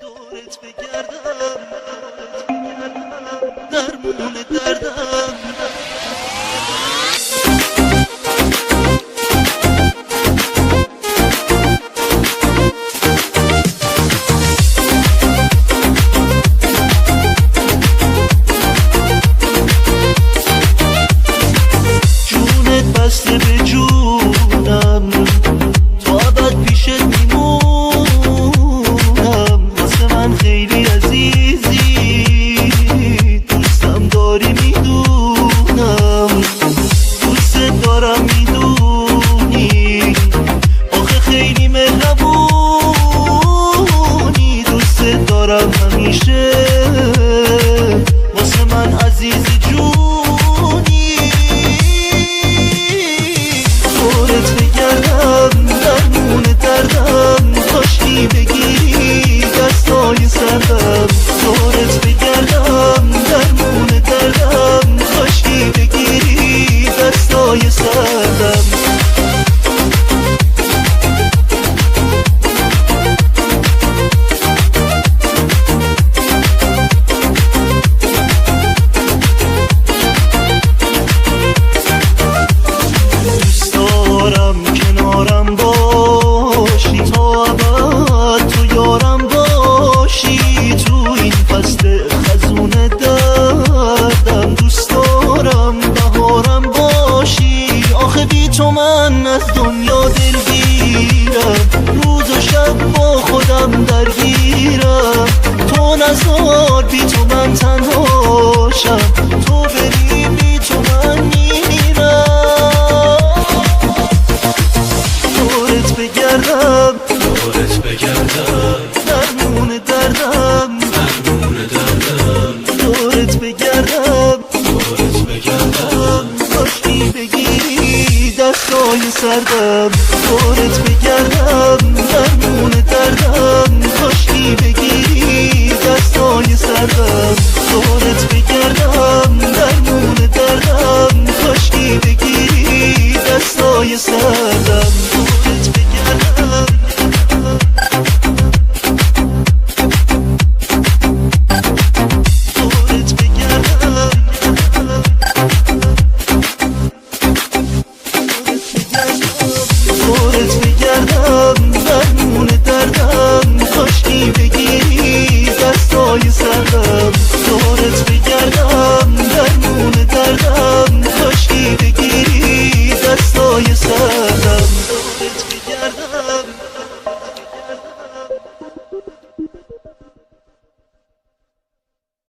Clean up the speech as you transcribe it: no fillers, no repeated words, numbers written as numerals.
دورت بگردم درمون دردم جونت بسته به جونم تو ابد پیشت میمونم واسه من خیلی عزیزی دوستم داری میدونم دوست دارم میدونی آخه خیلی مهربونی دوست دارم همیشه واسه من عزیزی جونی دورت بگردم درمون دردم کاشکی بگیری دستای سردم دورت بگردم درمون دردم کاشکی بگیری دستای سردم کنارم باشی تا ابد تو یارم باشی تو این فصل خزون دردم دوست دارم بهارم باشی آخه بی تو من از دنیا دلگیرم روز و شب با خودم درگیرم تو نزار بی تو من تنهاشم تو بری بی تو من میمیرم دورت بگردم درمون دردم دورت بگردم کاشکی بگیری دستای سردم دورت بگردم درمون دردم کاشکی بگیری دستای سردم دورت بگردم درمون دردم کاشکی بگیری دستای سردم